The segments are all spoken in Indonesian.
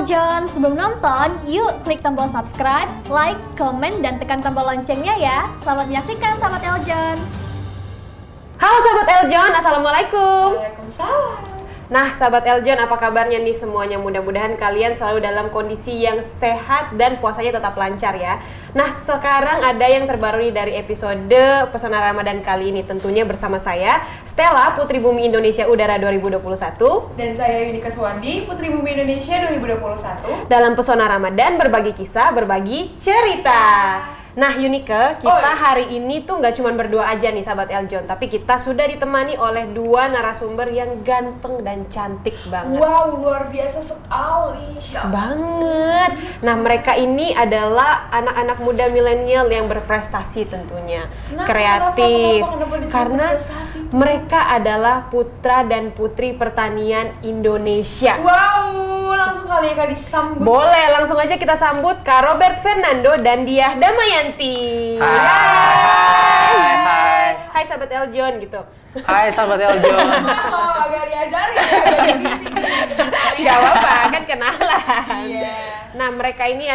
Eljon, sebelum nonton, yuk klik tombol subscribe, like, komen, dan tekan tombol loncengnya ya. Selamat menyaksikan Sahabat Eljon. Halo Sahabat Eljon, Assalamualaikum. Waalaikumsalam. Nah Sahabat Eljon, apa kabarnya nih semuanya? Mudah-mudahan kalian selalu dalam kondisi yang sehat dan puasanya tetap lancar ya. Nah sekarang ada yang terbaru nih dari episode Pesona Ramadan kali ini. Tentunya bersama saya, Stella, Putri Bumi Indonesia Udara 2021. Dan saya Yunika Suwandi, Putri Bumi Indonesia 2021. Dalam Pesona Ramadan, berbagi kisah, berbagi cerita. Nah Yunika, kita hari ini tuh nggak cuma berdua aja nih Sahabat Eljon, tapi kita sudah ditemani oleh dua narasumber yang ganteng dan cantik banget. Wow, luar biasa sekali. Banget. Nah mereka ini adalah anak-anak muda milenial yang berprestasi tentunya. Kreatif. Kenapa Karena berprestasi? mereka adalah putra dan putri pertanian Indonesia. Wow, langsung kali ya Kak disambut. Boleh, langsung aja kita sambut Kak Robert Fernando dan Diah Damayanti. Hai. Hai Sahabat Eljon gitu. Hai Sahabat Eljon. Oh, agak diajarin ya, agak ditipin. Gak apa-apa, kan kenalan. Iya. Nah, mereka ini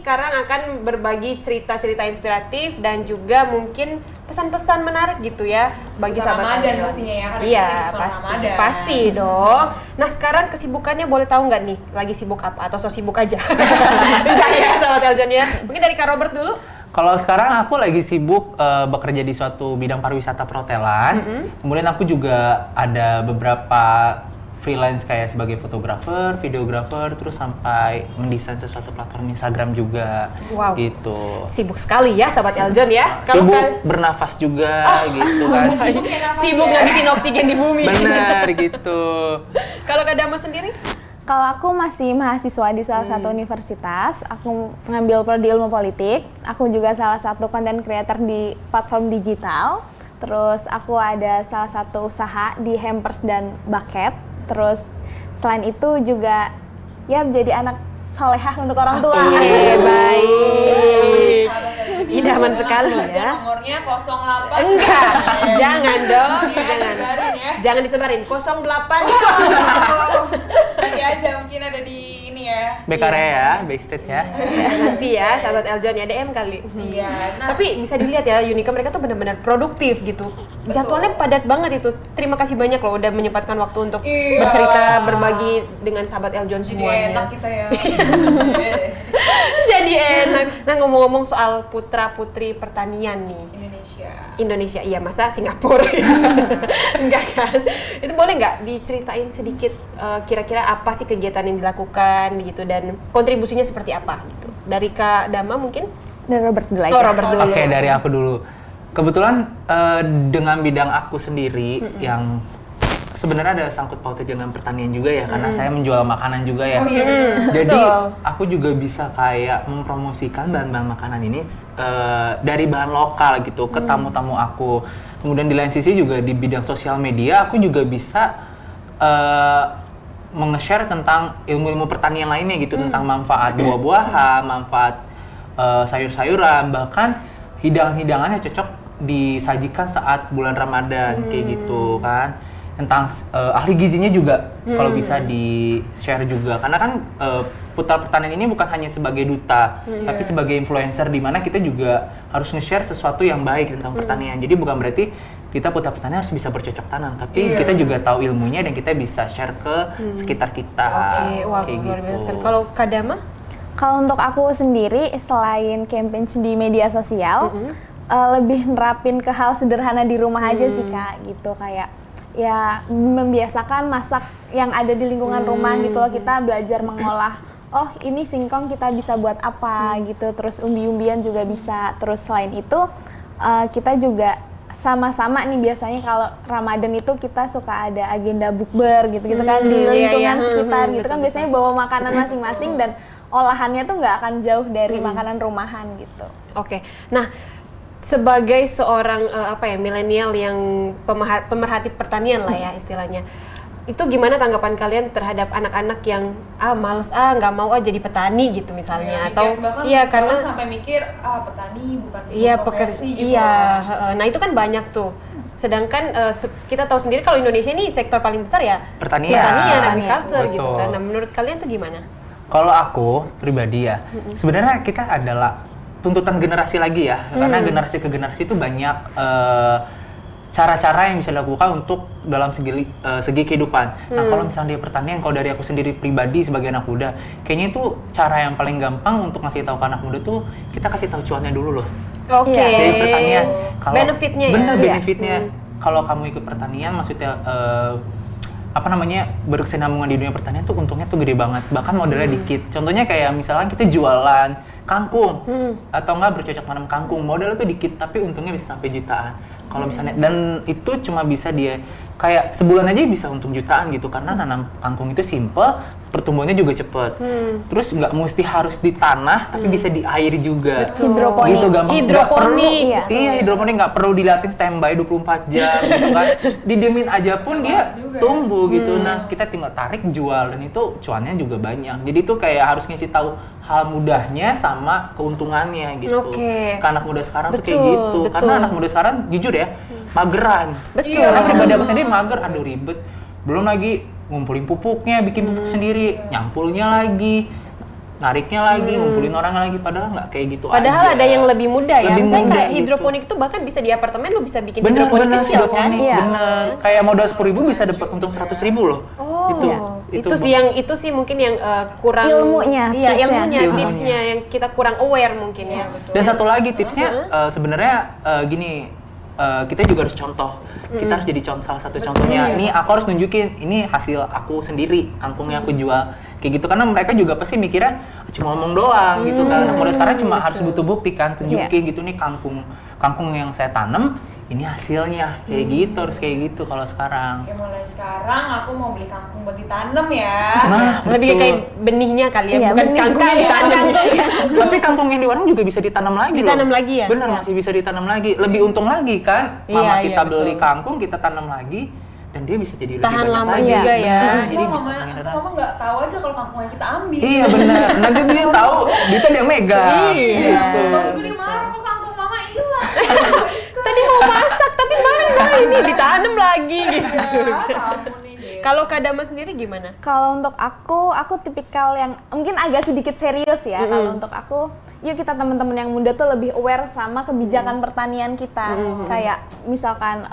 sekarang akan berbagi cerita-cerita inspiratif dan juga mungkin pesan-pesan menarik gitu ya bagi Seputar sahabat Ramadan Eljon. pastinya ya, karena Iya, kita di Pesona pasti. Ramadan. Pasti dong. Nah, sekarang kesibukannya boleh tahu nggak nih? Lagi sibuk apa atau so sibuk aja? Enggak ya, sahabat Eljon ya. Mungkin dari Kak Robert dulu. Kalau sekarang aku lagi sibuk bekerja di suatu bidang pariwisata perhotelan. Kemudian aku juga ada beberapa freelance kayak sebagai fotografer, videografer, terus sampai mendesain sesuatu platform Instagram juga. Wow. Gitu. Sibuk sekali ya, sahabat Eljon ya. Sibuk bernafas juga gitu kan. Sibuk ngabisin oksigen di bumi. Benar gitu. Kalau Kak Dama sendiri? Kalau aku masih mahasiswa di salah satu universitas, aku mengambil prodi ilmu politik. Aku juga salah satu content creator di platform digital. Terus aku ada salah satu usaha di hampers dan bucket. Terus selain itu juga ya menjadi anak solehah untuk orang tua. Baik. Idaman sekali ya. Nomornya 08. Enggak, jangan dong, jangan. Disebarin ya. Jangan disebarin, 08. Nanti aja mungkin ada di ini ya. Bekarya ya, backstage ya. Nanti ya, sahabat Eljon ya, DM kali. Iya. Nah, Tapi bisa dilihat ya, Yunika mereka tuh benar-benar produktif gitu. Jadwalnya padat banget itu. Terima kasih banyak loh udah menyempatkan waktu untuk Iya. bercerita, berbagi dengan sahabat Eljon jadi semuanya. enak kita ya. Jadi enak. Nah ngomong-ngomong soal putra-putri pertanian nih. Indonesia, iya masa Singapura? Enggak kan? Itu boleh nggak diceritain sedikit kira-kira apa sih kegiatan yang dilakukan gitu dan kontribusinya seperti apa gitu? Dari Kak Dama mungkin? Dan Robert dulu aja. Oh Robert dulu. Oke, dari aku dulu. Kebetulan dengan bidang aku sendiri yang sebenarnya ada sangkut pautnya dengan pertanian juga ya, karena saya menjual makanan juga ya. Oh, iya. Jadi Betul. aku juga bisa kayak mempromosikan bahan-bahan makanan ini dari bahan lokal gitu ke tamu-tamu aku. Kemudian di lain sisi juga di bidang sosial media aku juga bisa menge-share tentang ilmu-ilmu pertanian lainnya gitu, tentang manfaat buah-buahan, manfaat sayur-sayuran, bahkan hidangan-hidangan yang cocok disajikan saat bulan Ramadan kayak gitu kan. Tentang ahli gizinya juga kalau bisa di-share juga, karena kan putra pertanian ini bukan hanya sebagai duta tapi sebagai influencer, di mana kita juga harus nge-share sesuatu yang baik tentang pertanian. Jadi bukan berarti kita putra pertanian harus bisa bercocok tanam, tapi kita juga tahu ilmunya dan kita bisa share ke sekitar kita. Oke, wah kayak luar biasa gitu. sekali. Kalau Kak Dama? Kalau untuk aku sendiri, selain campaign di media sosial, lebih nerapin ke hal sederhana di rumah aja sih Kak, gitu kayak ya membiasakan masak yang ada di lingkungan rumah gitu loh. Kita belajar mengolah, oh ini singkong kita bisa buat apa gitu, terus umbi-umbian juga bisa. Terus selain itu kita juga sama-sama nih biasanya kalau Ramadan itu kita suka ada agenda bukber gitu-gitu kan di lingkungan sekitar gitu kan, biasanya bawa makanan masing-masing dan olahannya tuh nggak akan jauh dari makanan rumahan gitu. Oke, nah sebagai seorang milenial yang pemerhati pertanian lah ya istilahnya, itu gimana tanggapan kalian terhadap anak-anak yang males nggak mau jadi petani gitu misalnya, atau iya karena sampai mikir petani bukan iya profesi gitu. Iya, nah itu kan banyak tuh Sedangkan kita tahu sendiri kalau Indonesia ini sektor paling besar ya Pertanian. agriculture gitu Betul. kan. Nah, menurut kalian tuh gimana? Kalau aku pribadi ya, sebenarnya kita adalah tuntutan generasi lagi ya, karena generasi ke generasi itu banyak cara-cara yang bisa dilakukan untuk dalam segi kehidupan. Nah, kalau misalnya dia pertanian, kalau dari aku sendiri pribadi sebagai anak muda, kayaknya itu cara yang paling gampang untuk ngasih tahu ke anak muda tuh kita kasih tahu cuannya dulu loh. Oke. Dari pertanian. Benefitnya ya? Bener Iya. benefitnya. Kalau kamu ikut pertanian, maksudnya berkesinambungan di dunia pertanian tuh untungnya tuh gede banget. Bahkan modalnya dikit. Contohnya kayak misalnya kita jualan kangkung atau enggak bercocok tanam kangkung, modalnya tuh dikit tapi untungnya bisa sampai jutaan. Kalau misalnya, dan itu cuma bisa dia kayak sebulan aja bisa untung jutaan gitu, karena nanam kangkung itu simple, pertumbuhannya juga cepet. Terus nggak mesti harus di tanah, tapi bisa di air juga. Hidroponik. Gitu gampang. Nggak Hidroponik. perlu- Iya, hidroponik nggak perlu dilatih standby 24 jam gitu kan. Didiemin aja pun dia tumbuh gitu. Nah, kita tinggal tarik jual dan itu cuannya juga banyak. Jadi itu kayak harus ngasih tahu hal mudahnya sama keuntungannya gitu. Oke. Ke anak muda sekarang tuh kayak Betul, gitu. betul. Karena anak muda sekarang jujur ya, mageran. Betul. Karena pribadi aku sendiri mager, aduh ribet. Belum lagi ngumpulin pupuknya, bikin pupuk sendiri, nyampulnya lagi, nariknya lagi, ngumpulin orang lagi, padahal nggak kayak gitu Padahal aja. ada yang lebih mudah ya. Lebih Misalnya mudah kayak gitu. hidroponik itu bahkan bisa di apartemen lo bisa bikin Bener, hidroponik bener, kecil kan? hidroponik, Iya. bener. Kayak modal 10.000 bisa dapat untung 100.000 loh. Itu sih mungkin yang kurang Ilmunya, iya, tipsnya. ilmunya, Ilmunya. tipsnya yang kita kurang aware mungkin ya. Dan satu lagi tipsnya sebenarnya gini, kita juga harus contoh. Kita harus jadi salah satu contohnya. Ini aku harus nunjukin, ini hasil aku sendiri, kangkung yang aku jual. Kayak gitu, karena mereka juga pasti mikirnya cuma ngomong doang gitu kan. Mulai sekarang cuma harus butuh bukti kan, tunjukin gitu nih kangkung yang saya tanam, ini hasilnya. Kayak gitu, harus kayak gitu kalau sekarang. Oke, mulai sekarang aku mau beli kangkung buat ditanam ya. Nah, Lebih betul. kayak benihnya kali ya, Iya, bukan benih kangkung yang kali ya, ditanam. Tapi kangkung yang di warung juga bisa ditanam lagi Ditanam loh. lagi ya? Bener, masih bisa ditanam lagi. Lebih untung lagi kan? Iya, Mama iya, kita beli betul. kangkung, kita tanam lagi, dan dia bisa jadi lebih Tahan banyak lama lagi. juga ya. Bener, jadi bisa Asal mengenerasi. mama nggak tahu aja kalau kangkung yang kita ambil. Iya bener, nanti dia tahu, dia yang megang. Iya. Gitu. Tapi gue dimarah kok kangkung mama hilang. Tadi mau masak tapi mana ini ditanam lagi gitu. Ya, kamu nih. Kalau Kak Dama sendiri gimana? Kalau untuk aku tipikal yang mungkin agak sedikit serius ya. Kalau untuk aku, yuk kita teman-teman yang muda tuh lebih aware sama kebijakan pertanian kita. Kayak misalkan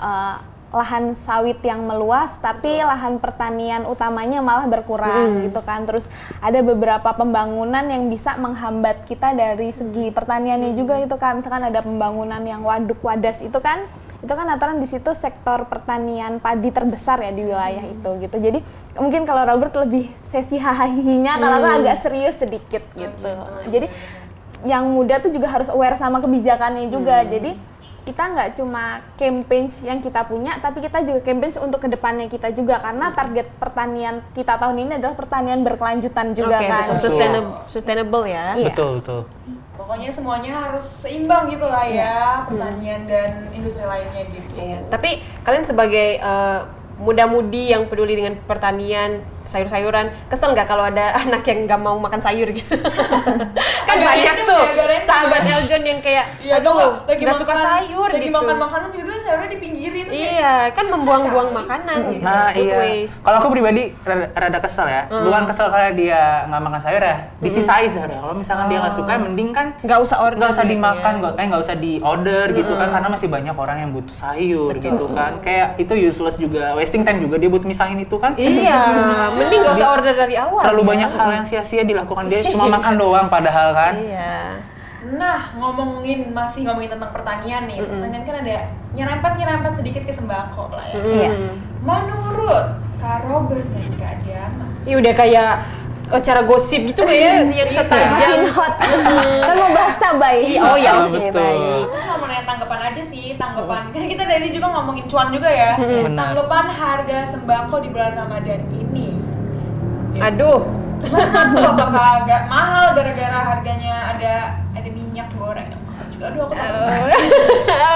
lahan sawit yang meluas, tapi lahan pertanian utamanya malah berkurang gitu kan. Terus ada beberapa pembangunan yang bisa menghambat kita dari segi pertaniannya juga itu kan. Misalkan ada pembangunan yang waduk wadas itu kan aturan di situ sektor pertanian padi terbesar ya di wilayah itu gitu. Jadi mungkin kalau Robert lebih sesi hahahinya, kalau aku agak serius sedikit gitu. Jadi yang muda tuh juga harus aware sama kebijakannya juga. Jadi kita nggak cuma campaign yang kita punya, tapi kita juga campaign untuk kedepannya kita juga, karena target pertanian kita tahun ini adalah pertanian berkelanjutan juga Oke, kan. betul. Sustainable ya. Iya. Betul. Pokoknya semuanya harus seimbang gitu lah ya, pertanian dan industri lainnya gitu. Iya. Tapi kalian sebagai muda-mudi yang peduli dengan pertanian, sayur-sayuran, kesel nggak kalau ada anak yang nggak mau makan sayur gitu? Kan Agak banyak random tuh ya, agak random sahabat ya. Eljon yang kayak, Iya, atau aduh, lagi nggak suka sayur lagi gitu. makan makanan tiba-tiba sayurnya dipinggirin tuh kayak, Iya, kan membuang-buang makanan gitu. Nah Food iya, waste. kalau aku pribadi rada kesel ya. Bukan kesel karena dia nggak makan sayur ya, disisain sayurnya. Kalau misalkan dia nggak suka, mending kan Nggak usah order. nggak usah gitu dimakan, ya. nggak usah di order gitu kan, karena masih banyak orang yang butuh sayur gitu kan. Kayak itu useless juga, wasting time juga dia buat misahin itu kan. Iya, mending nggak usah order dari awal. Terlalu ya. banyak hal yang sia-sia dilakukan, dia cuma makan doang padahal kan. Iya. Nah, masih ngomongin tentang pertanian nih. Pertanian kan ada nyerempet sedikit ke sembako lah ya. Iya. Menurut Kak Robert dan Kak Dama, Ini udah kayak cara gosip gitu kayak yang Iya. setajam. Makin hot. Kan mau bahas cabai. Oh ya, Ah, oke, betul. baik. aku cuma mau nanya tanggapan aja sih, tanggapan. Kan kita dari juga ngomongin cuan juga ya. Benar. Tanggapan harga sembako di bulan Ramadan ini. Aduh, Gimana tuh? Apakah agak mahal gara-gara harganya ada minyak goreng yang mahal juga? Aduh, aku takut.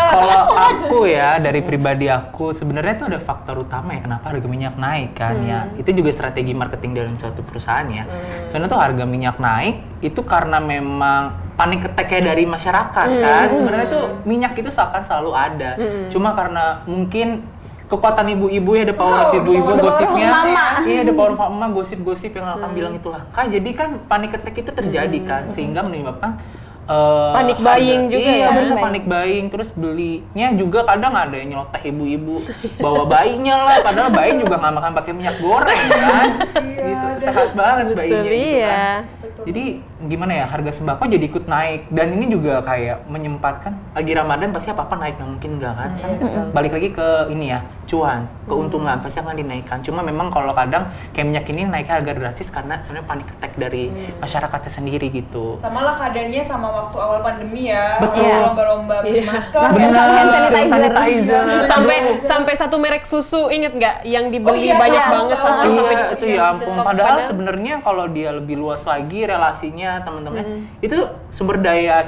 Kalau aku ya, dari pribadi aku sebenarnya itu ada faktor utama ya kenapa harga minyak naik kan ya. Itu juga strategi marketing dalam suatu perusahaan ya. Soalnya tuh harga minyak naik itu karena memang panik attack-nya dari masyarakat kan. Sebenarnya tuh minyak itu akan selalu ada. Cuma karena mungkin kekuatan ibu-ibu ya, ada power of ibu-ibu gosipnya. Iya, ada power of mama gosip-gosip yang akan bilang itu langka. Jadi kan panik attack itu terjadi kan, sehingga menyebabkan Panik buying juga iya, ya? bener, panik buying. Terus belinya juga kadang ada yang nyeloteh ibu-ibu bawa bayinya lah, padahal bayi juga nggak makan pakai minyak goreng kan. Gitu, sehat banget bayinya gitu kan. Jadi gimana ya, harga sembako jadi ikut naik, dan ini juga kayak menyempatkan lagi Ramadan pasti apa-apa naik, nggak mungkin nggak kan. Balik lagi ke ini ya, cuan, keuntungan pasti akan dinaikkan. Cuma memang kalau kadang kayak minyak ini naiknya harga drastis karena sebenarnya panik attack dari masyarakatnya sendiri gitu. Sama lah keadaannya sama waktu awal pandemi ya. Betul. Lomba-lomba beli masker. Benar, hand sanitizer. Sampai satu merek susu, inget nggak yang dibeli iya, banyak iya. banget sampai Iya, sampai itu ya ampun. Padahal sebenarnya kalau dia lebih luas lagi relasinya teman-teman, itu sumber daya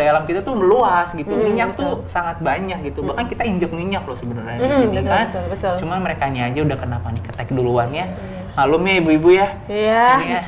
alam kita tuh meluas gitu. Minyak tuh sangat banyak gitu. Bahkan kita injek minyak loh sebenarnya di sini kan. betul. Cuma merekanya aja udah kena panik attack duluan ya. Malum ya ibu-ibu ya. Iya. Ini ya.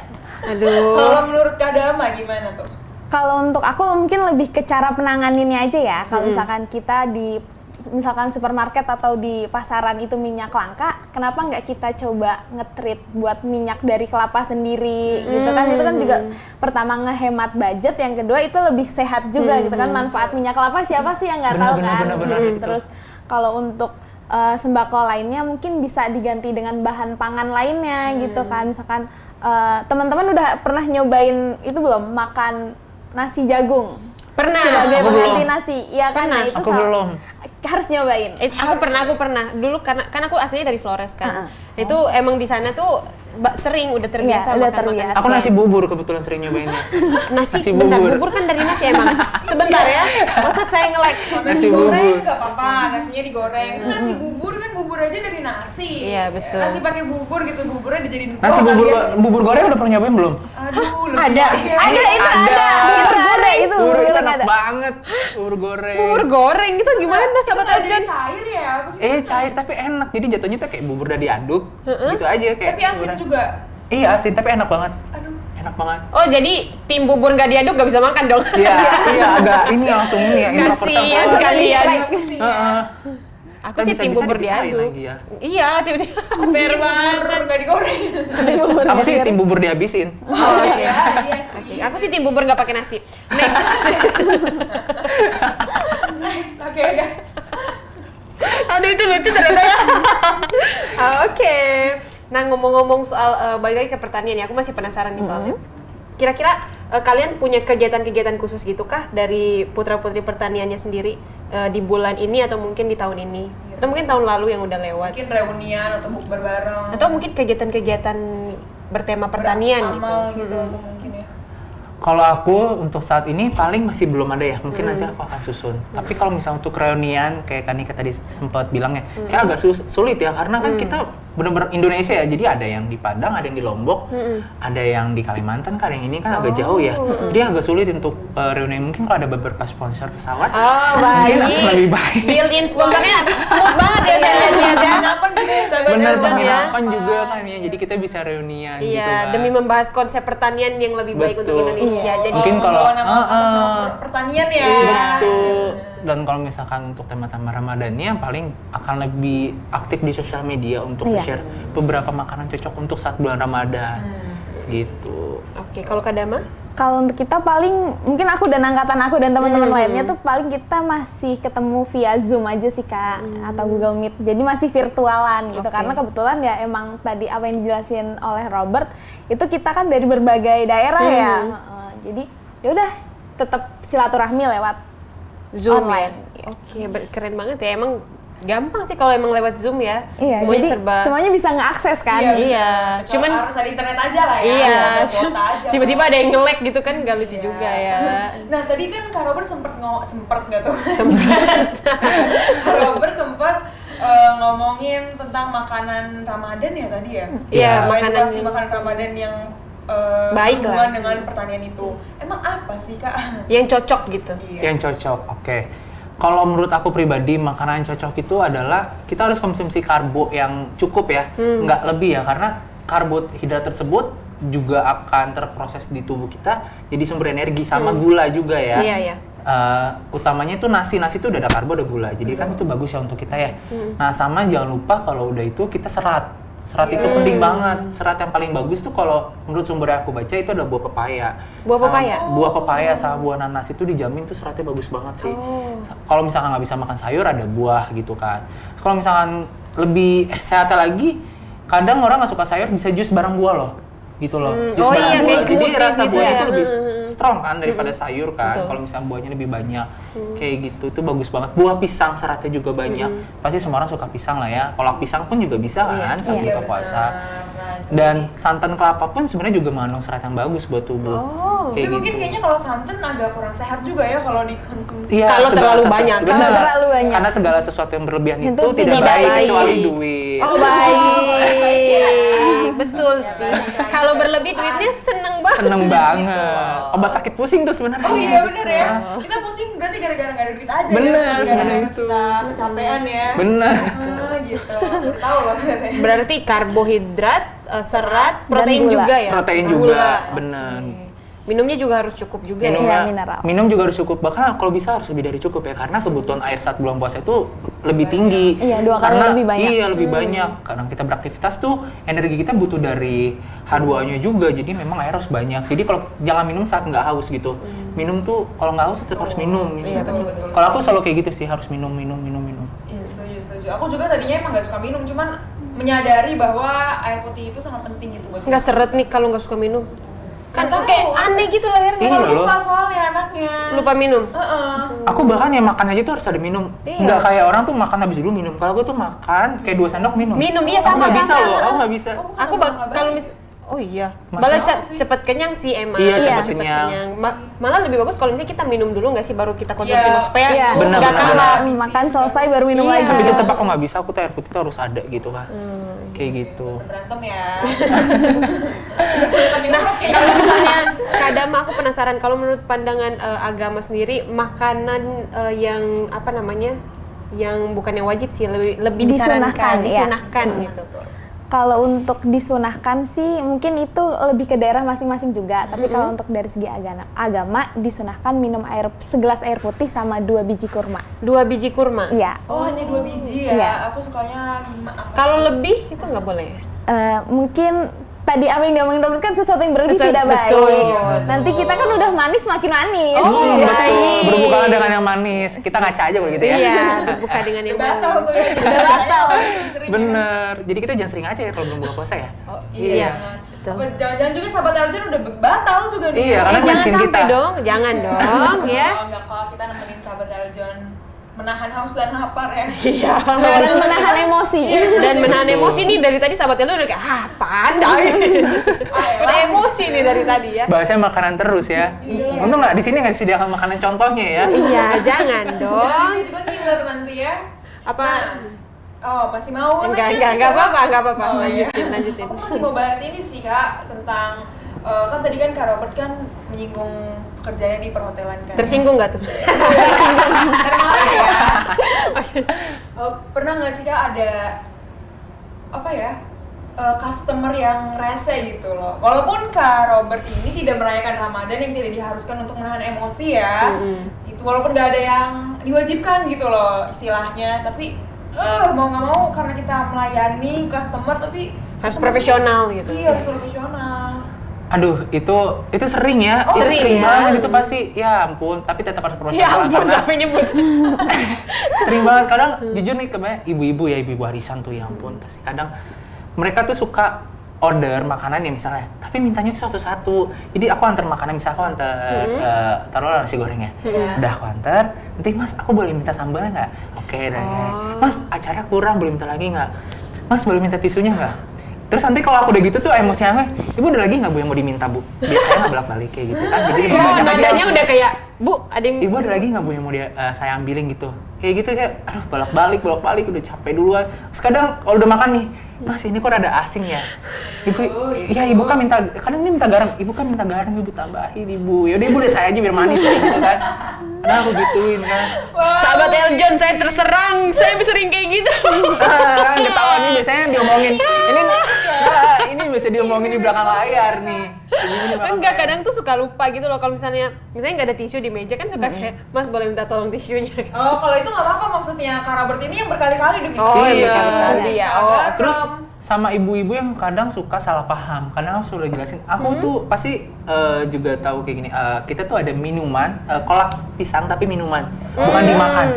Aduh. Kalau menurut Kak Dama gimana tuh? Kalau untuk aku mungkin lebih ke cara penanganinnya aja ya. Kalau misalkan kita di misalkan supermarket atau di pasaran itu minyak langka, kenapa nggak kita coba nge-treat buat minyak dari kelapa sendiri gitu kan? Itu kan juga pertama ngehemat budget, yang kedua itu lebih sehat juga gitu kan. Manfaat minyak kelapa siapa sih yang nggak tahu kan? Benar, Terus kalau untuk sembako lainnya mungkin bisa diganti dengan bahan pangan lainnya gitu kan. Misalkan teman-teman udah pernah nyobain itu belum, makan nasi jagung? Pernah. Sebagai Aku pengganti belum. nasi, iya kan? Nah, itu Aku belum. harus nyobain. Aku pernah dulu karena kan aku aslinya dari Flores kan. Itu emang di sana tuh sering udah terbiasa Iya, udah makan terbiasa. Aku nasi bubur kebetulan sering nyobainnya. nasi Nasi bentar, bubur. bubur kan dari nasi emang. Sebentar ya, otak saya nge-lag. Nasi Nasi goreng bubur. nggak apa-apa, nasinya digoreng. Nasi bubur kan bubur aja dari nasi. Iya, betul. Nasi pakai bubur gitu, buburnya dijadiin Nasi kuah bubur kali ya. bubur goreng udah pernah nyobain belum? Aduh, lebih Ada. lagi ya. Ada. Bubur goreng itu, Bubur bubur itu goreng enak ada. banget. Bubur goreng. Bubur goreng itu gimana Itu sahabat nggak jadi Ojan? cair ya? Apa gimana? Cair tapi enak. Jadi jatuhnya tuh kayak bubur udah diaduk. Gitu aja kayak. Tapi asin bubur. juga. Iya, asin tapi enak banget. Aduh. Enak banget. Oh jadi tim bubur nggak diaduk nggak bisa makan dong? Iya, agak ini langsung ini ya, Kasian introvert. sekalian. Heeh. Aku sih tim bubur diaduk. Lagi ya. Iya, tiba-tiba fair Bubur banget. nggak digoreng. Aku sih tim bubur dihabisin. Oh iya, iya sih. Aku sih tim bubur nggak pakai nasi. Next. Nice, oke udah. Aduh itu lucu ternyata ya. Oke. Nah ngomong-ngomong soal balik lagi ke pertanian ya, aku masih penasaran nih soalnya. Kira-kira kalian punya kegiatan-kegiatan khusus gitu kah dari putra-putri pertaniannya sendiri di bulan ini atau mungkin di tahun ini? Atau mungkin tahun lalu yang udah lewat? Mungkin reunian atau bukber bareng. Atau mungkin kegiatan-kegiatan bertema pertanian gitu? Beramal gitu atau mungkin ya. Kalau aku untuk saat ini paling masih belum ada ya, mungkin nanti aku akan susun. Tapi kalau misalnya untuk reunian kayak Kanika tadi sempat bilang ya, kayak agak sulit ya karena kan kita benar-benar Indonesia ya. Jadi ada yang di Padang, ada yang di Lombok, ada yang di Kalimantan kan, yang ini kan agak jauh ya. Jadi agak sulit untuk reunian. Mungkin kalau ada beberapa sponsor pesawat, Oh mungkin baik. akan lebih baik. Built-in sponsornya smooth banget ya saya lihat ya. Penginapan juga ya, sahabat Bener, Elzam ya. penginapan juga kan ya. Jadi kita bisa reunian gitu Iya, kan. demi membahas konsep pertanian yang lebih baik untuk Betul. Indonesia. Jadi Mungkin kalau membawa nama atas nama pertanian ya. Betul. Dan kalau misalkan untuk tema-tema Ramadannya paling akan lebih aktif di sosial media untuk share beberapa makanan cocok untuk saat bulan Ramadan. Gitu. Oke, kalau Kak Dama? Kalau untuk kita paling, mungkin aku dan angkatan aku dan teman-teman lainnya tuh paling kita masih ketemu via Zoom aja sih Kak, atau Google Meet. Jadi masih virtualan gitu, karena kebetulan ya emang tadi apa yang dijelasin oleh Robert, itu kita kan dari berbagai daerah ya. Jadi yaudah tetap silaturahmi lewat Zoom online. ya? Oke, keren banget ya. Emang gampang sih kalau emang lewat Zoom ya. Iya, Semuanya jadi serba. semuanya bisa ngeakses kan. Iya, cuman harus ada internet aja lah ya. iya, Ada kuota aja. tiba-tiba ada yang nge-lag gitu kan, nggak lucu Iya. juga ya. Nah tadi kan Kak Robert sempet nggak tuh? Kak Robert sempet ngomongin tentang makanan Ramadan ya tadi ya? Iya, makanan Edukasi makanan Ramadan yang baik berhubungan lah. dengan pertanian itu. Emang apa sih Kak? Yang cocok gitu. Iya. Yang cocok, oke. Kalau menurut aku pribadi, makanan yang cocok itu adalah kita harus konsumsi karbo yang cukup ya, nggak lebih ya, karena karbohidrat tersebut juga akan terproses di tubuh kita jadi sumber energi sama gula juga ya. Iya, iya. Utamanya itu nasi itu udah ada karbo, ada gula, jadi kan itu bagus ya untuk kita ya. Nah sama jangan lupa kalau udah itu kita serat itu penting banget. Serat yang paling bagus tuh kalau menurut sumber yang aku baca itu ada buah pepaya. Buah pepaya sama buah nanas itu dijamin tuh seratnya bagus banget sih. Kalau misalkan nggak bisa makan sayur ada buah gitu kan. Kalau misalkan lebih sehatnya lagi, kadang orang nggak suka sayur bisa jus bareng buah loh. Gitu loh. Jus bareng buah. Jadi rasa buahnya itu lebih strong kan daripada sayur kan. Kalau misalnya buahnya lebih banyak kayak gitu itu bagus banget. Buah pisang seratnya juga banyak. Pasti semua orang suka pisang lah ya. Kolak pisang pun juga bisa kan saat buka puasa. Dan santan kelapa pun sebenarnya juga mengandung serat yang bagus buat tubuh. Tapi mungkin kayaknya kalau santan agak kurang sehat juga ya kalau dikonsumsi. Iya, kalau terlalu banyak. Benar. Kalau terlalu banyak. Karena segala sesuatu yang berlebihan itu Itu tidak tidak baik baik. kecuali duit. Oh baik, betul sih. Kalau berlebih duitnya seneng banget. Seneng banget. Obat sakit pusing tuh sebenarnya. Oh iya bener ya. Kita pusing berarti gara-gara nggak ada duit aja Bener, ya. Gara-gara bener. kita kecapean ya. Bener. Gitu. Baru tahu loh ternyata. Ya. Berarti karbohidrat, serat, Dan protein gula. juga ya. Protein Gula. juga, bener. Minumnya juga harus cukup juga Minumnya, ya. mineral. minum juga harus cukup, bahkan kalau bisa harus lebih dari cukup ya, karena kebutuhan air saat bulan puasa itu lebih tinggi. Iya, 2 kali Karena- lebih banyak. Iya, lebih banyak. Karena kita beraktivitas tuh, energi kita butuh dari H2-nya juga, jadi memang air harus banyak. Jadi kalau jangan minum saat nggak haus gitu. Minum tuh, kalau nggak haus tetap harus minum. Iya, betul. Kalau aku selalu kayak gitu sih, harus minum. Iya setuju. Aku juga tadinya emang nggak suka minum, cuman menyadari bahwa air putih itu sangat penting gitu buat Nggak seret nih kalau nggak suka minum. Kan Nggak tahu. kayak aneh gitu lahirnya. Iya Kalau loh. lupa soalnya anaknya. Lupa minum. Aku bahkan ya makan aja tuh harus ada minum. Iya. Nggak kayak orang tuh makan habis dulu minum. Kalau gue tuh makan kayak 2 sendok minum. Minum, iya, Aku sama, nggak bisa sama. loh, aku nggak bisa. Aku kalau oh iya, Masa? malah cepet kenyang sih emang. Iya, cepet Cepet kenyang. Malah lebih bagus kalau misalnya kita minum dulu nggak sih baru kita konsumsi Iya. supaya Iya. Benar, nggak benar, kalah. benar. Makan selesai baru minum Iya. lagi. Tapi tetap aku nggak bisa, aku tuh air putih tuh harus ada gitu kan. Kayak gitu. Nggak usah berantem ya. Nah, kalau misalnya kadang aku penasaran kalau menurut pandangan agama sendiri makanan yang apa namanya yang bukan yang wajib sih lebih Disunahkan, disunahkan iya. gitu. Kalau untuk disunahkan sih mungkin itu lebih ke daerah masing-masing juga. Tapi kalau untuk dari segi agama disunahkan minum segelas air putih sama 2 biji kurma. 2 biji kurma. Iya. Oh hanya 2 biji ya? Iya. Aku sukanya 5 apa? Kalau lebih itu nggak boleh. Mungkin tadi apa yang diomongin Robert kan sesuatu yang berlebih Sesuatu- tidak baik. betul. Nanti kita kan udah manis makin manis. Oh, Iya. baik. Berbuka dengan yang manis. Kita ngaca aja kalau gitu ya. Iya, buka dengan yang Batal manis. tuh ya. Udah batal. Sering-sering ya. Bener. Jadi kita jangan sering aja ya kalau belum buka puasa ya. Oh, Iya, iya. betul. Apa, jangan-jangan juga sahabat Eljan udah batal juga nih. Iya, karena Jangan makin sampai kita. dong, jangan dong ya. Oh, enggak kok, kita nemenin sahabat Eljan menahan haus dan lapar ya. Iya. Dan menahan emosi. Dan menahan emosi nih dari tadi sahabatnya lu udah kayak pandai. Udah emosi nih dari tadi ya. Bahasanya makanan terus ya. Untung nggak di sini nggak disediakan makanan contohnya ya. Iya, jangan dong. Jadi juga ngiler nanti ya. Apa? Oh, masih mau Enggak lanjut? apa-apa. Oh, iya. Lanjutin. Aku masih mau bahas ini sih Kak, tentang kan tadi kan Kak Robert kan menyinggung pekerjaannya di perhotelan kan. Tersinggung nggak tuh? Karena marah ya. Pernah nggak sih Kak ada apa ya customer yang rese gitu loh. Walaupun Kak Robert ini tidak merayakan Ramadan yang tidak diharuskan untuk menahan emosi ya. Itu walaupun nggak ada yang diwajibkan gitu loh istilahnya, tapi mau nggak mau karena kita melayani customer tapi Harus profesional gitu. Iya, harus profesional. Aduh, itu sering ya. Oh, Itu sering sering ya? banget itu pasti. Ya ampun, tapi tetap harus Ya profesional ampun, karena sampai nyebut. sering banget. Kadang jujur nih kebanyakan ibu-ibu ya, ibu-ibu arisan tuh ya ampun. Pasti kadang mereka tuh suka order makanan ya misalnya, tapi mintanya tuh satu-satu. Jadi aku antar makanan, misalnya aku antar taruhlah nasi gorengnya. Udah aku antar, nanti Mas aku boleh minta sambalnya nggak? Oke, dah. Mas acara kurang, boleh minta lagi nggak? Mas boleh minta tisunya nggak? Terus nanti kalau aku udah gitu tuh emosinya, ibu ada lagi nggak bu yang mau diminta bu? Biasanya nggak bolak-balik kayak gitu kan. Jadi lebih banyak aja. Nadanya udah kayak, Bu, ada yang Ibu ada lagi nggak bu yang mau saya ambilin gitu? Kayak gitu kayak, aduh bolak-balik udah capek duluan. Terus kadang kalau udah makan nih, Mas ini kok ada asing ya? Ibu kan minta, kadang ini minta garam, ibu tambahin ibu. Yaudah ibu lihat saya aja biar manis kayak gitu kan. Nah aku gituin kan. sahabat Eljon, saya terserang, saya sering kayak gitu. Ketawa nih biasanya diomongin. Nah, ini bisa diomongin di belakang layar nih. Ini di belakang Enggak, layar. kadang tuh suka lupa gitu loh kalau misalnya nggak ada tisu di meja kan suka kayak, Mas boleh minta tolong tisunya. Oh, kalau itu nggak apa-apa maksudnya. Kak Robert ini yang berkali-kali udah minta. Oh, iya. berkali-kali ya. Oh, Terus sama ibu-ibu yang kadang suka salah paham, kadang aku sudah jelasin. Aku tuh pasti juga tahu kayak gini. Kita tuh ada minuman, kolak pisang tapi minuman, bukan dimakan.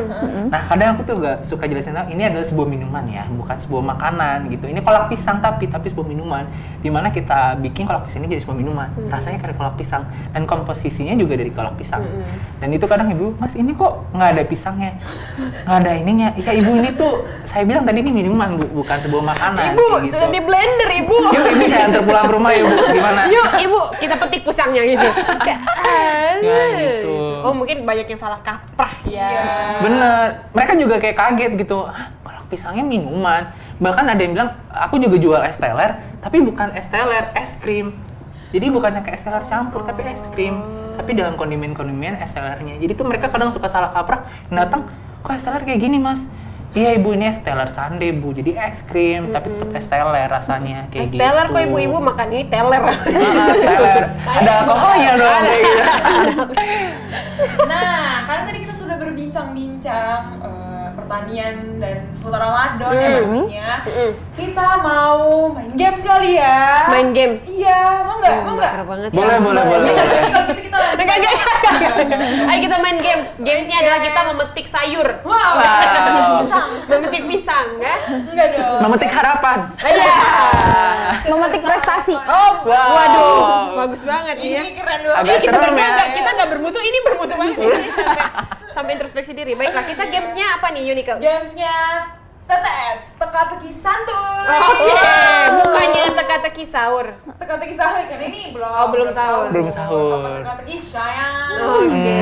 Nah kadang aku tuh gak suka jelasin, ini adalah sebuah minuman ya, bukan sebuah makanan gitu. Ini kolak pisang tapi sebuah minuman. Dimana kita bikin kolak pisang ini jadi sebuah minuman, rasanya kayak kolak pisang dan komposisinya juga dari kolak pisang. Dan itu kadang ibu, Mas ini kok nggak ada pisangnya, nggak ada ininya. Iya ibu, ini tuh saya bilang tadi ini minuman bukan sebuah makanan. Ibu, kayak gitu. sudah di blender Ibu. Yuk, ibu saya antar pulang ke rumah ya, Bu. Gimana? Yuk, Ibu, kita petik pisangnya gitu. Kayak, Ya, gitu. Oh, mungkin banyak yang salah kaprah ya. Iya. Bener. Mereka juga kayak kaget gitu. Hah, kolak pisangnya minuman. Bahkan ada yang bilang, aku juga jual es teler, tapi bukan es teler, es krim. Jadi bukannya kayak es teler campur, tapi es krim. Tapi dengan kondimen-kondimen es telernya. Jadi tuh mereka kadang suka salah kaprah. Datang, kok es teler kayak gini, Mas? Iya ibu, ini es teler sundae bu, jadi es krim tapi tetap es teler rasanya kayak Es gitu. teler kok ibu-ibu makan ini teler. Teler, ada alkoholnya dong kayak gitu. Nah, karena tadi kita sudah berbincang-bincang pertanian dan seputar Ramadan ya pastinya. Kita mau main games kali ya. Main games. Iya, mau nggak? Mau nggak? Parah banget. Boleh. Kalau gitu kita lanjut. Ayo kita main games. Gamesnya adalah kita memetik sayur. Wow. Pisang. Memetik pisang, ya? Enggak dong. Memetik harapan. Iya. Memetik prestasi. Oh, Wow. waduh, bagus banget ya. Ini keren banget. Agak Kita serem berdua ya. kita nggak bermutu, ini bermutu banget ini sampai introspeksi diri. Baiklah, kita gamesnya apa nih, Unique? Gamesnya TTS, teka-teki santuy. Oke, bukannya teka-teki sahur. Teka-teki sahur kan ini belum. Oh, belum sahur. Belum sahur. Apa teka-teki sayang? Oke.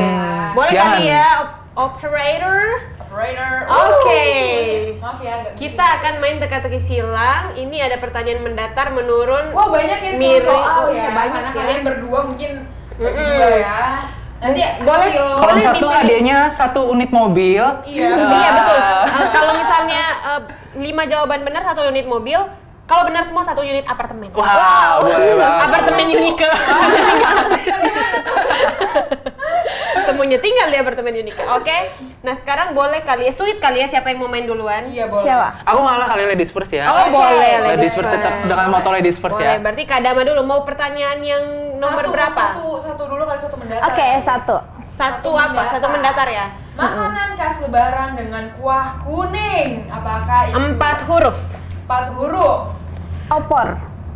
Boleh Jangan. kali ya, operator? Operator. Oke. Maaf ya, agak Kita akan main teka-teki silang. Ini ada pertanyaan mendatar menurun. Wah, banyak ya Miring. soal Oh, ya. iya, banyak Karena ya. kalian berdua mungkin bagi dua ya. Nanti Boleh. hasil. Kalau Boleh satu dipilih. hadiahnya 1 unit mobil. Iya. Iya betul. Kalau misalnya 5 jawaban benar 1 unit mobil, kalau benar semua 1 unit apartemen. Wow, boleh banget. Apartemen Unique. Semuanya tinggal di apartemen Unique. Oke. Nah sekarang boleh kali ya, sweet kali ya, siapa yang mau main duluan? Iya, boleh. Siapa? Aku malah kali ladies first ya. Oh boleh, Ladies first tetap dengan moto ladies first Boleh, ya. berarti Kak Dama dulu mau pertanyaan yang nomor berapa? Satu dulu kali satu mendatar. Oke, satu. Satu apa? Satu mendatar ya? Makanan khas Lebaran dengan kuah kuning. Apakah itu 4 huruf. 4 huruf? Opor.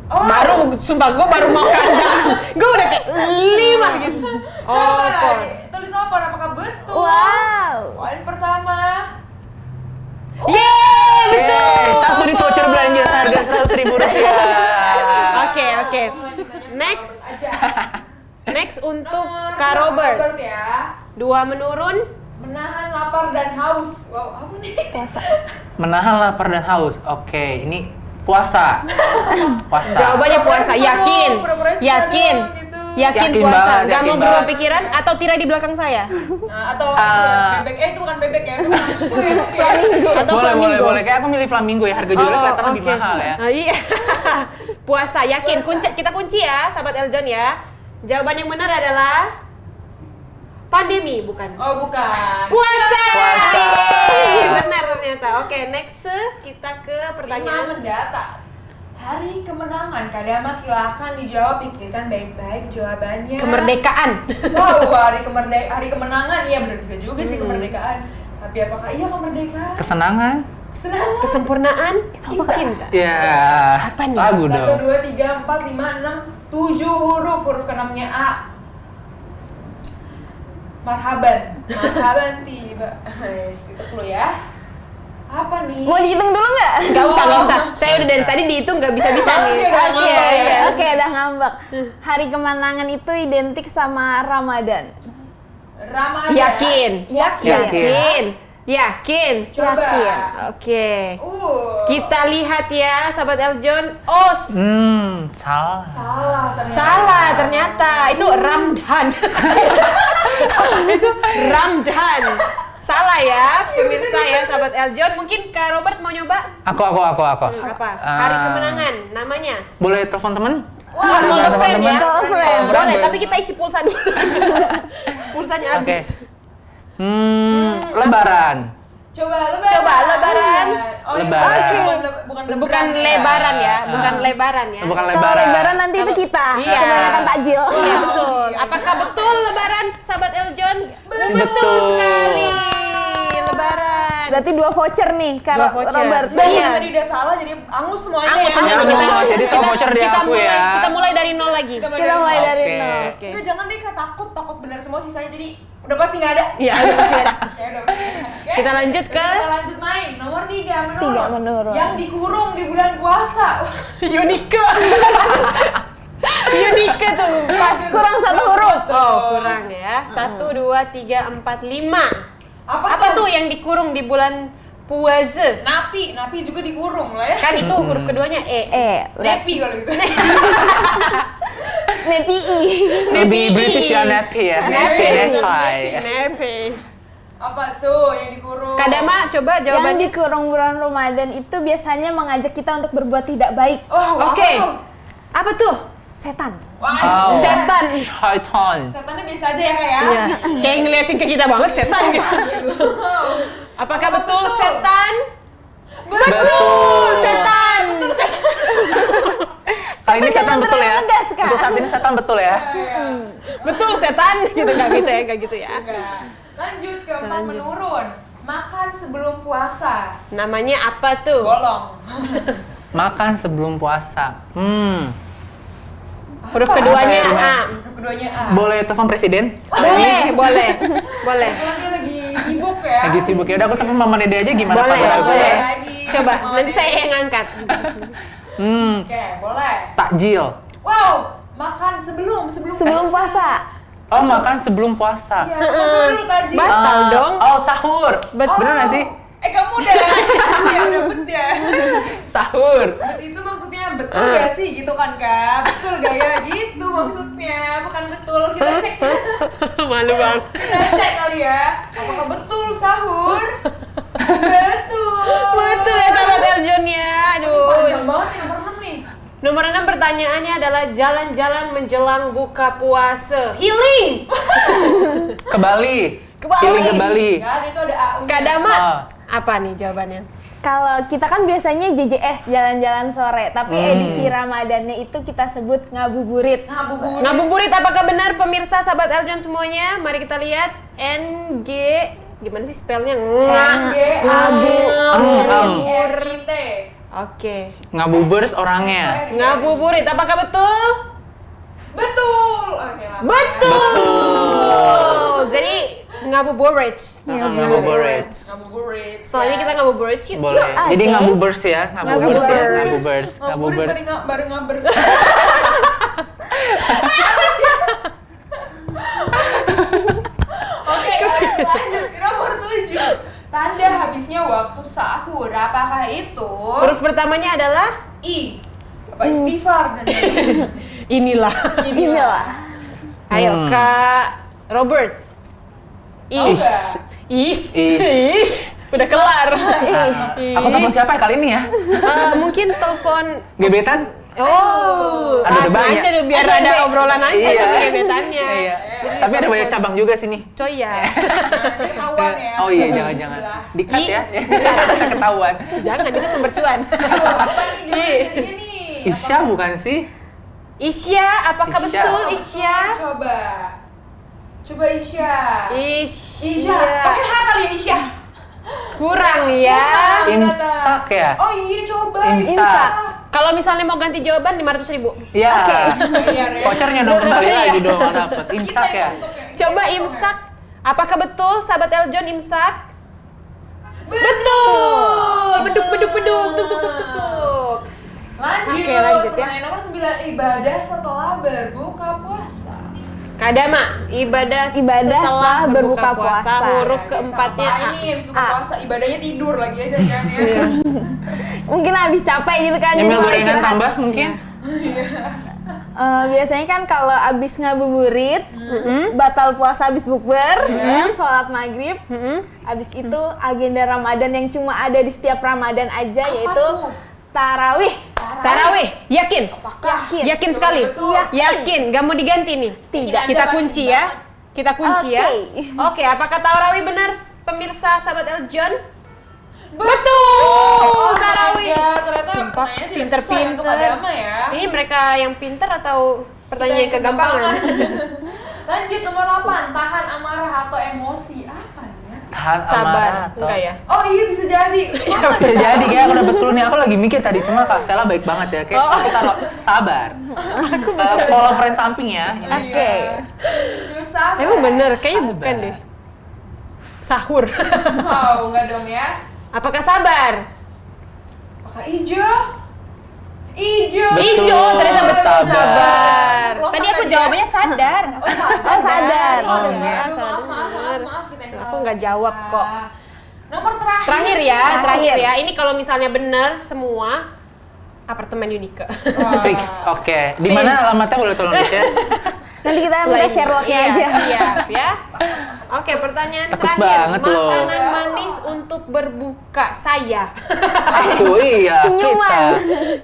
Oh, Baru, sumpah gue baru mau kandang. Gue udah kayak 5 gitu. coba Opor. tulis opor, apakah betul? Wow. Poin pertama. Yeay, betul. Satu di voucher belanja seharga 100.000 rupiah. Oke. Next. Next untuk Kak Robert. Ya. 2 menurun. Menahan lapar dan haus. Wow, apa nih? Puasa. Menahan lapar dan haus. Oke, ini puasa. Puasa. Jawabannya puasa. Pura-pura Yakin. susah dong, pura-pura Yakin. susah dong, gitu. Yakin Yakin puasa. banget, Gak yakin mau berubah banget. pikiran atau tirai di belakang saya? Nah, atau bebek, itu bukan bebek ya. Atau Boleh, flamingo? boleh. Kayak aku milih flamingo ya, harga jualnya kelihatan lebih oke. mahal ya. Ah, iya. Puasa, yakin. Kita kunci ya, sahabat Eljon ya. Jawaban yang benar adalah pandemi, bukan? Oh, bukan. Puasa. Puasa. Benar ternyata. Oke, next kita ke Pertanyaan pertanyaan. mendatar. Hari kemenangan, Kak Dama silahkan dijawab, pikirkan baik-baik jawabannya. Kemerdekaan. Wow, hari kemenangan, iya benar bisa juga sih kemerdekaan. Tapi apakah iya kemerdekaan? Kesenangan? Kesenangan. Kesempurnaan, cinta. Ya. Apa nih? Lagu 1, dong. 2, 3, 4, 5, 6, 7 huruf. Huruf ke-6-nya A. Marhaban. Marhaban tiba. Itu dulu ya. Apa nih? Mau dihitung dulu nggak? Gak usah. Saya udah dari tadi dihitung gak bisa-bisa Oh, nih. sih, udah Oke, ngambek ya. oke, udah ngambek. Hari kemenangan itu identik sama Ramadan. Ramadan. Yakin. Yakin. Yakin. Coba. Yakin. Oke. Kita lihat ya, sahabat Eljon. Os. Salah. Salah ternyata. Salah ternyata. Itu Ramdan. Itu Ramdan. Salah ya, pemirsa ya, sahabat Eljon. Mungkin Kak Robert mau nyoba? Aku. Apa? Hari kemenangan, namanya? Boleh telepon temen? Wah, call a friend ya? Call a friend. Boleh, tapi kita isi pulsa dulu. Pulsanya habis. Lebaran. Coba lebaran. Oh, ini Lebaran. Bukan lebaran ya, bukan lebaran ya. Bukan Kalau lebaran. lebaran nanti itu kita, Iya. kebanyakan takjil. Iya betul. Apakah betul lebaran, sahabat Eljon? Betul. sekali. Lebaran. Berarti 2 voucher nih, Kak Dua voucher. Robert. Dan Iya. yang tadi udah salah jadi angus semuanya Angus ya. semua Angus kita. semua. Jadi semua voucher di kita aku mulai, ya. Kita mulai dari nol lagi. Kita mulai dari Oke. nol. Oke. Enggak, jangan deh Kak, takut benar semua sisanya jadi udah pasti nggak ada. Iya, pasti ada. Ya udah. Oke. Kita lanjut ke Kita lanjut main. Nomor 3 menurut. 3 menurut. Yang dikurung di bulan puasa. Unike. Unike tuh. Pas kurang 1 huruf. Oh, kurang ya. 1, 2, 3, 4, 5. Apa tuh yang dikurung di bulan puasa? Napi juga dikurung lah ya. Kan itu huruf keduanya E. Nepi kalau gitu. NPI. Lebih British ya, Nepi ya. Nepi. Nepi. Apa tuh yang dikurung? Kadama, coba Yang jawabannya. dikurung bulan Ramadan itu biasanya mengajak kita untuk berbuat tidak baik. Oh, Oke. Apa tuh? Setan. Wah, Oh. Setan. Shaitan. setannya biasa aja ya Kak ya. Iya. Kayak ngeliatin ke kita banget setan gitu. Apakah betul setan? Betul. Setan. Kali ini setan betul ya. Tegas, Kak. Untuk saat ini setan betul ya. Betul setan gitu enggak gitu ya. Enggak. Lanjut ke 4 menurun. Makan sebelum puasa. Namanya apa tuh? Bolong. Makan sebelum puasa. Huruf keduanya Apa ya, A. Huruf keduanya A. Boleh telepon presiden? Boleh. Kebetulan dia lagi sibuk ya. Lagi sibuk ya. Udah aku telepon Mama Dede aja gimana Boleh, kabar aku boleh. ya? Lagi. Coba, Mama nanti Dede. saya yang ngangkat. Oke, boleh. Takjil. Wow, makan sebelum Sebelum puasa. Oh, makan sebelum puasa. Iya, coba dulu tadi. Batal dong. Oh, sahur. Bener nggak sih? Kamu udah ya, dapet ya. Sahur. Bet itu maksudnya betul gak sih gitu kan Kak? Betul gak ya gitu maksudnya, bukan betul. Kita cek. Malu banget. Kita cek kali ya. Apakah betul sahur? Betul. Betul ya sahabat Eljon ya. Aduh. Panjang banget ya nomor 6 nih. Nomor 6 pertanyaannya adalah jalan-jalan menjelang buka puasa. Healing. Ke Bali. Healing ke Bali. Gak ada, itu ada A-nya. Kak Dama, Ah. apa nih jawabannya? Kalau kita kan biasanya JJS jalan-jalan sore, tapi edisi Ramadannya itu kita sebut ngabuburit. Ngabuburit. Ngabuburit, apakah benar pemirsa sahabat Eljon semuanya? Mari kita lihat. NG, gimana sih spellnya? Ngabuburit. Oke. Ngabubers orangnya. Ngabuburit, apakah betul? Betul. Oke lah. Betul. Jadi ngabuburit. Ngabuburit. Ngabuburit. Setelah ini kita ngabuburit yuk. Boleh. Oke. Jadi ngabubers ya. Ngabubers ya. Ngabubers. Ngabuburit Ngabubers. baru ngabers. Oke, lanjut ke nomor 7. Tanda habisnya waktu sahur. Apakah itu Huruf pertamanya adalah I? Apa istighfar dan inilah. Inilah. Ayo Kak Robert. Is. Is. Is. Udah kelar. Aku telepon siapa ya kali ini ya? Mungkin telepon. Gebetan? Oh, Ada langsung banyak. aja deh, biar ada obrolan aja Iya. sama gebetannya. Iya. Tapi ada banyak cabang juga sini. Coy ya. ketahuan ya. Oh iya, jangan-jangan. Di-cut ya. Bisa ketahuan. Jangan, itu sumber cuan. Apa nih jawabannya nih? Isya bukan sih? Isya, apakah Isya. betul Isya? Coba Isya. Isya. Pakai H kali ya Isya. Kurang ya. Imsak ya? Oh iya, coba Imsak. Kalau misalnya mau ganti jawaban 500.000. Ya. Bayar ya. Vouchernya dong kembali lagi dong dapet. Imsak ya? Coba imsak. Apakah betul sahabat Eljon imsak? Betul. Beduk. Tuk. Lanjut. Oke, lanjut ya. Pertanyaan nomor 9, ibadah setelah berbuka puasa. Kadama, ibadah setelah berbuka puasa. Huruf keempatnya Sama A. ini habis buka A. puasa, ibadahnya tidur lagi aja jangan ya. Mungkin habis capek gitu kan. Nyemil mau gorengan istirahat. tambah mungkin? Biasanya kan kalau abis ngabuburit, batal puasa abis bukber, kan, sholat maghrib, abis itu agenda Ramadan yang cuma ada di setiap Ramadan aja, yaitu tuh? tarawih. Tarawih, yakin? Yakin. Yakin sekali? Betul. Yakin, gak mau diganti nih? Tidak. Kita kunci ya. Kita kunci ya. Oke. Oke, apakah tarawih benar pemirsa sahabat Eljon? Betul! Tarawih. Ternyata Sumpah, pertanyaannya tidak pinter-pinter. susah untuk agama ya. Ini mereka yang pinter atau pertanyaan yang Kita kegampangan? Lanjut nomor 8, tahan amarah atau emosi. Apanya? Tahan Sabar, amarah atau- enggak ya? Oh iya bisa jadi. Bisa jadi kayak aku udah betul nih, aku lagi mikir tadi, cuma Kak Stella baik banget ya, kayak aku taruh sabar. Kalau friend samping ya. ini. Oke. Susah. Emang bener, kayaknya Sabar. bukan deh. Sahur. Wow, enggak dong ya. Apakah sabar? Apakah hijau? Hijau. Betul, Ijo, ternyata betul sabar. sabar. Ceplosan Tadi aku tadi ya? jawabnya sadar. Oh, sadar. Oh, Oh, iya. iya, Aduh, salah maaf kita yang Aku salah. nggak jawab kok. Nomor terakhir. Terakhir ya. Ini kalau misalnya benar semua apartemen Unika. Wah. Fix, oke. Di mana alamatnya boleh tolong di-share? Nanti kita minta Sherlocknya Iya, aja. siap ya. Oke, pertanyaan Takut terakhir. banget loh. Makanan manis untuk berbuka saya. Aku iya, Senyuman. kita.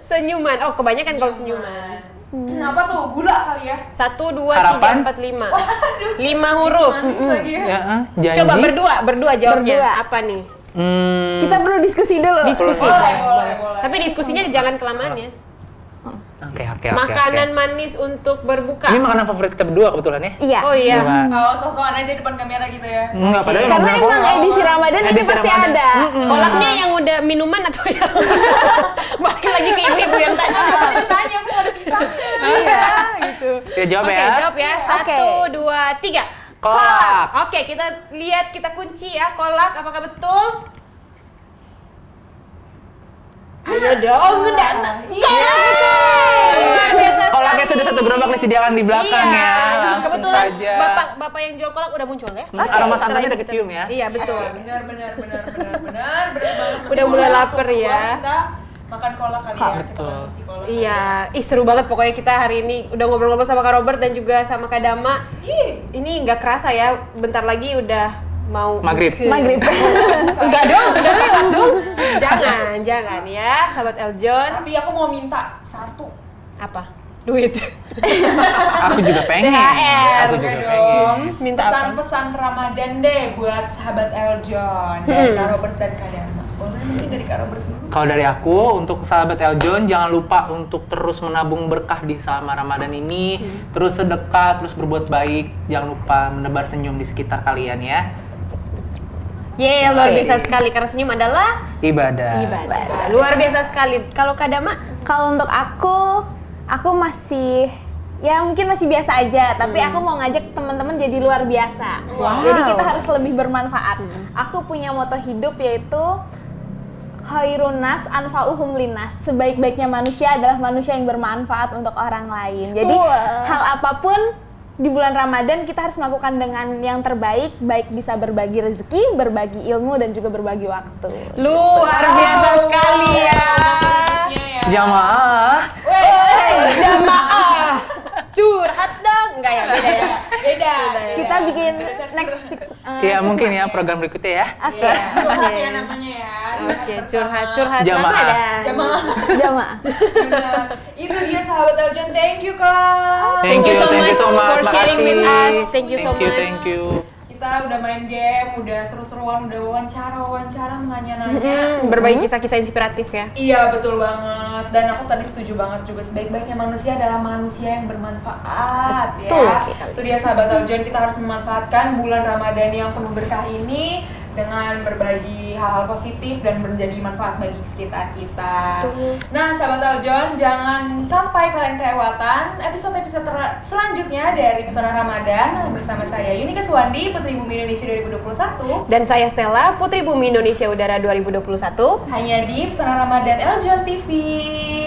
Senyuman. Oh, kebanyakan kalau senyuman. Apa tuh? Gula kali ya? 1, 2, 3, Harapan? 4, 5. 5 huruf. Manis lagi ya. Ya, janji. Coba berdua jawabnya. Berdua. Apa nih? Kita perlu diskusi dulu. Diskusi. Boleh. Tapi diskusinya jangan kelamaan ya. Oke. Makanan manis untuk berbuka. Ini makanan favorit kita berdua kebetulan ya. Iya. Oh iya. Coba. Kalau sosokan aja depan kamera gitu ya. Enggak, padahal Karena ngobrol emang kolak. edisi Ramadan itu Edisi pasti Ramadan. ada. Kolaknya yang udah minuman atau yang balik lagi ke ibu yang tadi. Tadi ditanya aku ada pisangnya. Iya, gitu. Ya jawab Oke, ya. jawab ya. 1, 2, 3. Kolak. Oke, kita lihat, kita kunci ya kolak. Apakah betul? Ayo dong, udah. Iya. Luar biasa Kolaknya sekali. sudah satu gerobak disediakan di belakang Iya. ya. Langsung Kebetulan saja. bapak yang jual kolak udah muncul ya. Aroma santannya udah kecium ya. Iya, betul. Benar banget. Udah mulai lapar ya. Kita makan kolak kali ya. Kita Betul. konsumsi kolak. Iya, seru banget pokoknya kita hari ini udah ngobrol-ngobrol sama Kak Robert dan juga sama Kak Dama. Ih, Ini nggak kerasa ya, bentar lagi udah mau Maghrib. Maghrib. Enggak dong, udah lewat dong. Jangan ya, sahabat Eljon. tapi aku mau minta satu. Apa? Duit. Aku juga pengen. THR. Aku juga Oke pengen. dong. Minta apa? Pesan-pesan Ramadan deh buat sahabat Eljon dari Kak Robert dan Kak Dama. Boleh mungkin dari Kak Robert dulu. Kalau dari aku, untuk sahabat Eljon, jangan lupa untuk terus menabung berkah di selama Ramadan ini. Terus sedekah, terus berbuat baik. Jangan lupa menebar senyum di sekitar kalian ya. Yeay, luar biasa sekali karena senyum adalah Ibadah. ibadah. Luar biasa sekali. Kalau Kak Dama, Kalau untuk aku masih ya mungkin masih biasa aja, tapi aku mau ngajak teman-teman jadi luar biasa. Wow. Jadi kita harus lebih bermanfaat. Aku punya moto hidup yaitu khairun nas anfa'uhum linnas. Sebaik-baiknya manusia adalah manusia yang bermanfaat untuk orang lain. Jadi hal apapun di bulan Ramadan kita harus melakukan dengan yang terbaik, baik bisa berbagi rezeki, berbagi ilmu dan juga berbagi waktu. luar biasa sekali ya. Jamaah. Jamaah. Curhat dong. Enggak ya, beda ya. Beda. Kita bikin next Ya mungkin ya program berikutnya ya. Oke. Curhat ya namanya ya. Oke, curhat Jamaah. Ramadan. Jamaah. Jamaah. Benar. Itu dia sahabat Eljon. Thank you Kak. Thank you so much for sharing Makasih. with us. Thank you so much. Thank you. Kita udah main game, udah seru-seruan, udah wawancara, nanya-nanya. Berbagi kisah-kisah inspiratif ya. Iya betul banget, dan aku tadi setuju banget juga sebaik-baiknya manusia adalah manusia yang bermanfaat. Betul Ya. sekali. Itu dia sahabat Eljon, kita harus memanfaatkan bulan Ramadan yang penuh berkah ini dengan berbagi hal-hal positif dan menjadi manfaat bagi sekitar kita. Betul. Nah sahabat Eljon, jangan sampai kalian kelewatan episode-episode selanjutnya dari Pesona Ramadan bersama saya Yunika Suwandi, Putri Bumi Indonesia 2021. Dan saya Stella, Putri Bumi Indonesia Udara 2021. Hanya di Pesona Ramadan Eljon TV.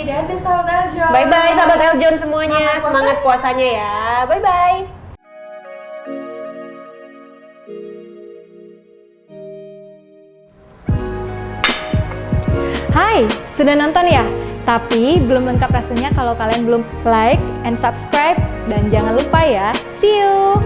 Dadah sahabat Eljon. Bye-bye sahabat Eljon semuanya. Semangat Semangat puasanya ya. Bye-bye. Hai, sudah nonton ya? Tapi belum lengkap rasanya kalau kalian belum like and subscribe. Dan jangan lupa ya, see you!